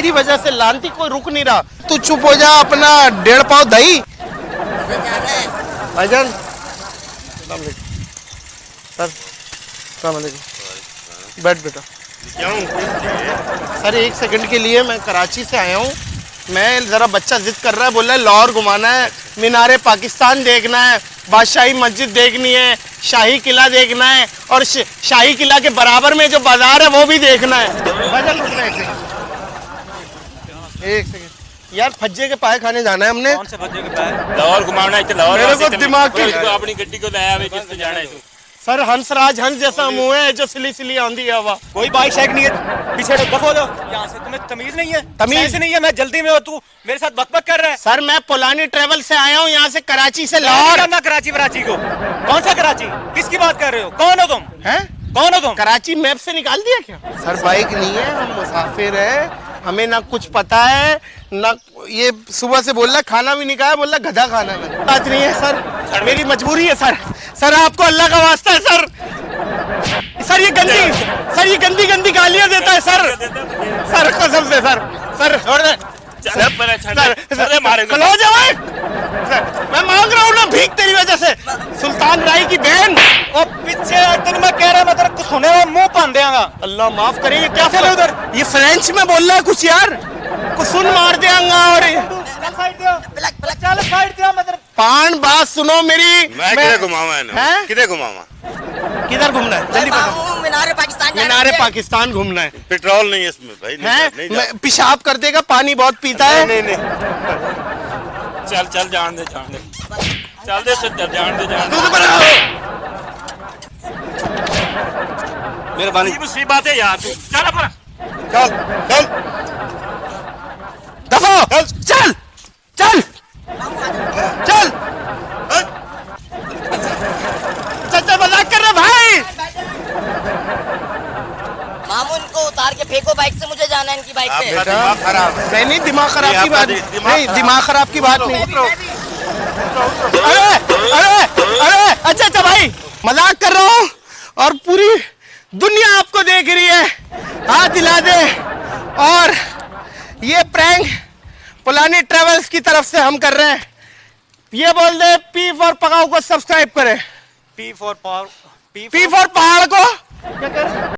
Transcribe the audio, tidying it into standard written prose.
तेरी वजह से लानती कोई रुक नहीं रहा। तू चुप हो जा, अपना 1.5 पाव दही। भाईजान सर, बैठ बेटा। सर 1 सेकंड के लिए, मैं कराची से आया हूँ। मैं जरा, बच्चा जिद कर रहा है, बोल रहा है लाहौर घुमाना है, मीनारे पाकिस्तान देखना है, बादशाही मस्जिद देखनी है, शाही किला देखना है, और शाही किला के बराबर में जो बाजार है वो भी देखना है। एक सेकंड यार, फज्जे के पाए खाने जाना है हमने। कौन से फज्जे के पाए? लाहौर घुमाना है, लाहौर मेरे को दिमाग की अपनी गड्डी को लाया है, जिस पे जाना है। सर हंसराज हंस जैसा मुंह है जो सिली सिली आंधी है हवा। कोई बाइक शाइक नहीं है, पीछे दफो दो यहाँ से। तुम्हें तमीज नहीं है? तमीज नहीं है, मैं जल्दी में हो, तू मेरे साथ बकबक कर रहा है। सर मैं पुलानी ट्रेवल से आया हूँ, यहाँ से कराची से लाहौर। ना कराची वराची को, कौन सा कराची? किसकी बात कर रहे हो? कौन हो तुम? हैं? कौन हो तुम? कराची मैप से निकाल दिया क्या? सर बाइक नहीं है, हम मुसाफिर है, हमें ना कुछ पता है ना। ये सुबह से बोल रहा खाना भी नहीं खाया, बोल रहा गधा खाना है। बात नहीं है सर, मेरी मजबूरी है सर। सर आपको अल्लाह का वास्ता है सर। सर ये गंदी गंदी गालियां देता है सर। सर कसम से सर। सर छोड़ दे सर, मैं मांग रहा हूँ ना भीख तेरी वजह से। सुल्तान राय की बहन और पीछे तेन मैं कह रहा, मैं तेरा कुछ सुने हुआ मुंह पान देगा। अल्लाह माफ करे, ये क्या चले उधर? ये फ्रेंच में बोल रहा है कुछ यार, कुछ सुन मार देगा। और पान बात सुनो मेरी। मैं किधर घुमावा है? किधर घुमावा? किधर घूमना है जल्दी बताओ। मीनारे पाकिस्तान घूमना है। पेट्रोल नहीं है इसमें भाई। नहीं पेशाब कर देगा, पानी बहुत पीता है। नहीं चल जान दे चल दे जान दे मेहरबानी। दूसरी बात है यार, तू चल अपना। चल दफो चल चल चल। चाचा मजाक कर रहे भाई। मामून को उतार के फेंको बाइक से, मुझे जाना है इनकी बाइक पे। दिमाग खराब है। नहीं दिमाग खराब की बात नहीं, दिमाग खराब की बात नहीं। अरे अच्छा भाई, मजाक कर रहा हूँ और पूरी दुनिया आपको देख रही है। हाथ दिला दे। और ये प्रैंक पुलानी ट्रेवल्स की तरफ से हम कर रहे हैं। ये बोल दे पी फॉर पकाओ को सब्सक्राइब करें। पी फॉर पहाड़ को क्या कर